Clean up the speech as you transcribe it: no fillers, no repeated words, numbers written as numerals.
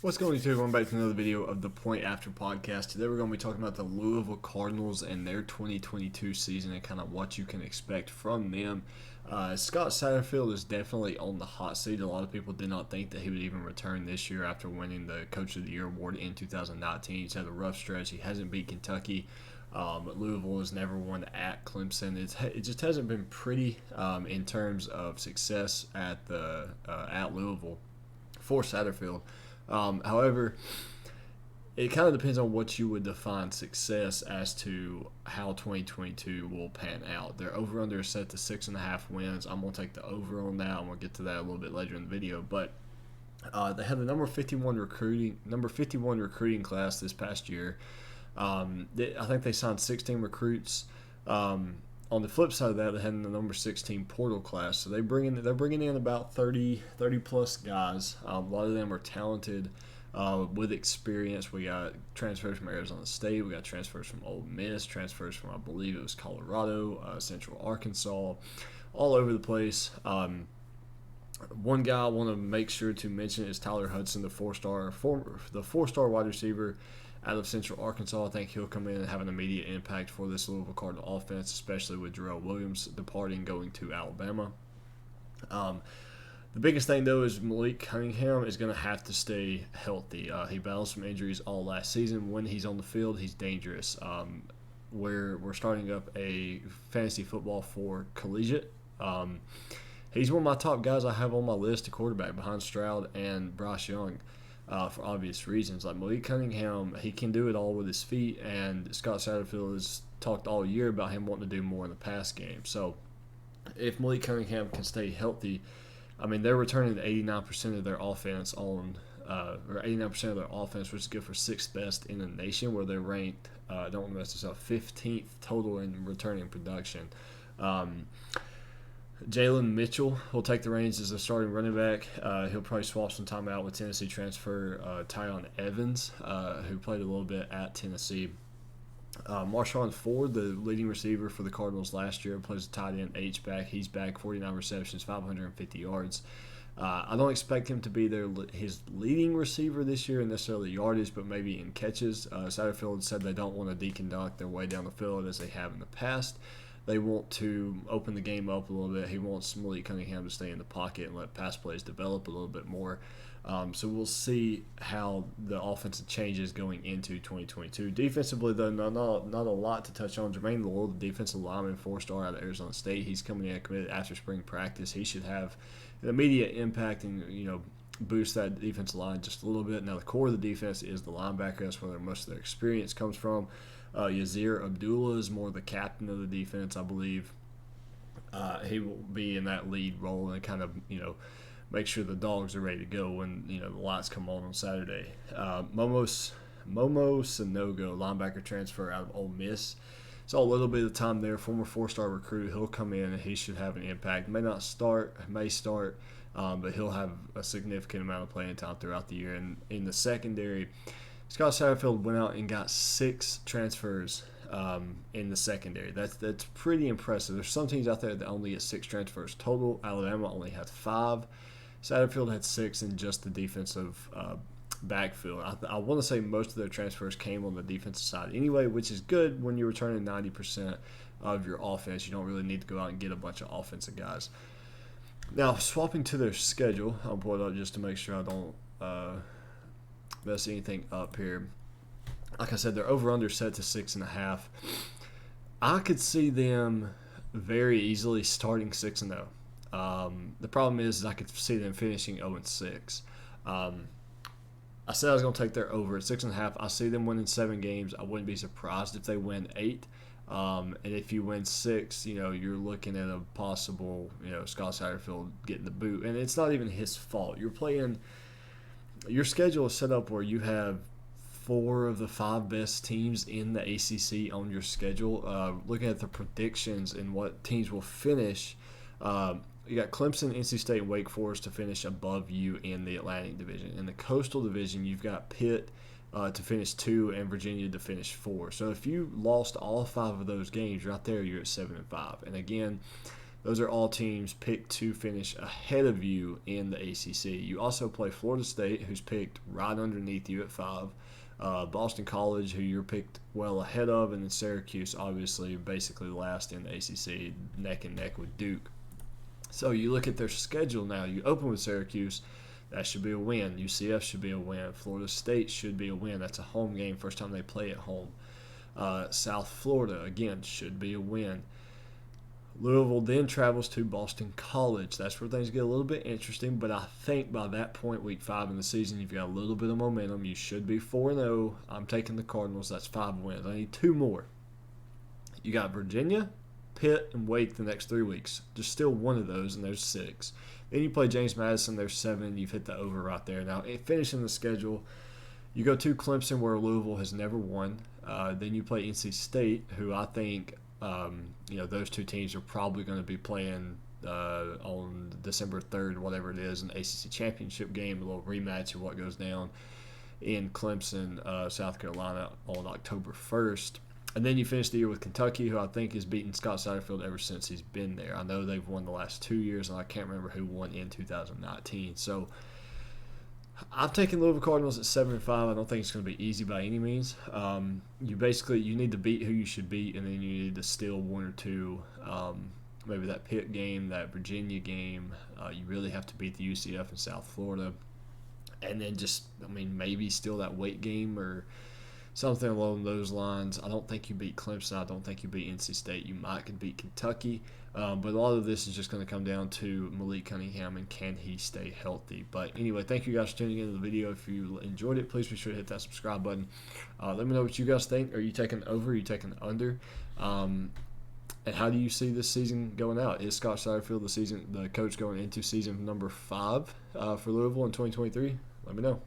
What's going on, YouTube? Welcome back to another video of the Point After Podcast. Today we're going to be talking about the Louisville Cardinals and their 2022 season and kind of what you can expect from them. Scott Satterfield is definitely on the hot seat. A lot of people did not think that he would even return this year after winning the Coach of the Year award in 2019. He's had a rough stretch. He hasn't beat Kentucky. Louisville has never won at Clemson. It just hasn't been pretty in terms of success at Louisville for Satterfield. However, it kind of depends on what you would define success as to how 2022 will pan out. Their over-under is set to 6.5 wins. I'm going to take the over on that. I'm going to get to that a little bit later in the video. But they had the number 51 recruiting class this past year. I think they signed 16 recruits. On the flip side of that, they had the number 16 portal class. So they're bringing in about 30 plus guys. A lot of them are talented with experience. We got transfers from Arizona State. We got transfers from Ole Miss, transfers from, I believe it was Colorado, Central Arkansas, all over the place. One guy I want to make sure to mention is Tyler Hudson, the four-star wide receiver out of Central Arkansas. I think he'll come in and have an immediate impact for this Louisville Cardinal offense, especially with Jarrell Williams departing, going to Alabama. The biggest thing, though, is Malik Cunningham is going to have to stay healthy. He battled some injuries all last season. When he's on the field, he's dangerous. We're starting up a fantasy football for collegiate. He's one of my top guys I have on my list, a quarterback behind Stroud and Bryce Young. For obvious reasons. Like Malik Cunningham, he can do it all with his feet, and Scott Satterfield has talked all year about him wanting to do more in the pass game. So if Malik Cunningham can stay healthy, I mean, they're returning 89% of their offense or 89% of their offense, which is good for 6th best in the nation, where they're ranked, don't want to mess this up, 15th total in returning production. Jalen Mitchell will take the reins as the starting running back. He'll probably swap some time out with Tennessee transfer Tyon Evans, who played a little bit at Tennessee. Marshawn Ford, the leading receiver for the Cardinals last year, plays a tight end H-back. He's back, 49 receptions, 550 yards. I don't expect him to be his leading receiver this year in necessarily yardage, but maybe in catches. Satterfield said they don't want to deconduct their way down the field as they have in the past. They want to open the game up a little bit. He wants Malik Cunningham to stay in the pocket and let pass plays develop a little bit more. So we'll see how the offensive changes going into 2022. Defensively, though, not a lot to touch on. Jermaine Lowell, the defensive lineman, 4-star out of Arizona State, he's coming in committed after spring practice. He should have an immediate impact and boost that defensive line just a little bit. Now, the core of the defense is the linebacker. That's where most of their experience comes from. Yazir Abdullah is more the captain of the defense, I believe. He will be in that lead role and kind of, make sure the dogs are ready to go when, the lights come on Saturday. Momo Sanogo, linebacker transfer out of Ole Miss. Saw a little bit of time there, former 4-star recruit. He'll come in and he should have an impact. May start, but he'll have a significant amount of playing time throughout the year. And in the secondary, Scott Satterfield went out and got 6 transfers in the secondary. That's pretty impressive. There's some teams out there that only get 6 transfers total. Alabama only had 5. Satterfield had 6 in just the defensive backfield. I want to say most of their transfers came on the defensive side anyway, which is good when you're returning 90% of your offense. You don't really need to go out and get a bunch of offensive guys. Now, swapping to their schedule, I'll pull it up just to make sure I don't mess anything up here. Like I said, they're over-under set to 6.5. I could see them very easily starting 6-0. The problem is I could see them finishing 0-6. I said I was going to take their over at 6.5. I see them winning 7 games. I wouldn't be surprised if they win 8. And if you win 6, you're looking at a possible, Scott Satterfield getting the boot. And it's not even his fault. Your schedule is set up where you have 4 of the 5 best teams in the ACC on your schedule. Looking at the predictions and what teams will finish, you got Clemson, NC State, and Wake Forest to finish above you in the Atlantic Division. In the Coastal Division, you've got Pitt to finish 2 and Virginia to finish 4. So if you lost all 5 of those games, right there you're at 7-5. And again, Those are all teams picked to finish ahead of you in the ACC. You also play Florida State, who's picked right underneath you at 5. Boston College, who you're picked well ahead of, and then Syracuse, obviously, basically last in the ACC, neck and neck with Duke. So you look at their schedule now. You open with Syracuse. That should be a win. UCF should be a win. Florida State should be a win. That's a home game, first time they play at home. South Florida, again, should be a win. Louisville then travels to Boston College. That's where things get a little bit interesting, but I think by that point, week 5 in the season, you've got a little bit of momentum. You should be 4-0. I'm taking the Cardinals. That's 5 wins. I need 2 more. You got Virginia, Pitt, and Wake the next 3 weeks. Just still one of those, and there's 6. Then you play James Madison. There's 7. You've hit the over right there. Now, finishing the schedule, you go to Clemson, where Louisville has never won. Then you play NC State, who I think – those 2 teams are probably going to be playing on December 3rd, whatever it is, an ACC championship game, a little rematch of what goes down in Clemson, South Carolina on October 1st. And then you finish the year with Kentucky, who I think has beaten Scott Satterfield ever since he's been there. I know they've won the last 2 years, and I can't remember who won in 2019. So I'm taking Louisville Cardinals at 7-5. I don't think it's going to be easy by any means. You need to beat who you should beat, and then you need to steal 1 or 2. Maybe that Pitt game, that Virginia game. You really have to beat the UCF in South Florida, and then maybe steal that Wake game or something along those lines. I don't think you beat Clemson. I don't think you beat NC State. You might beat Kentucky. But a lot of this is just going to come down to Malik Cunningham and can he stay healthy. But anyway, thank you guys for tuning into the video. If you enjoyed it, please be sure to hit that subscribe button. Let me know what you guys think. Are you taking over? Are you taking under? And how do you see this season going out? Is Scott Satterfield the coach going into season number 5 for Louisville in 2023? Let me know.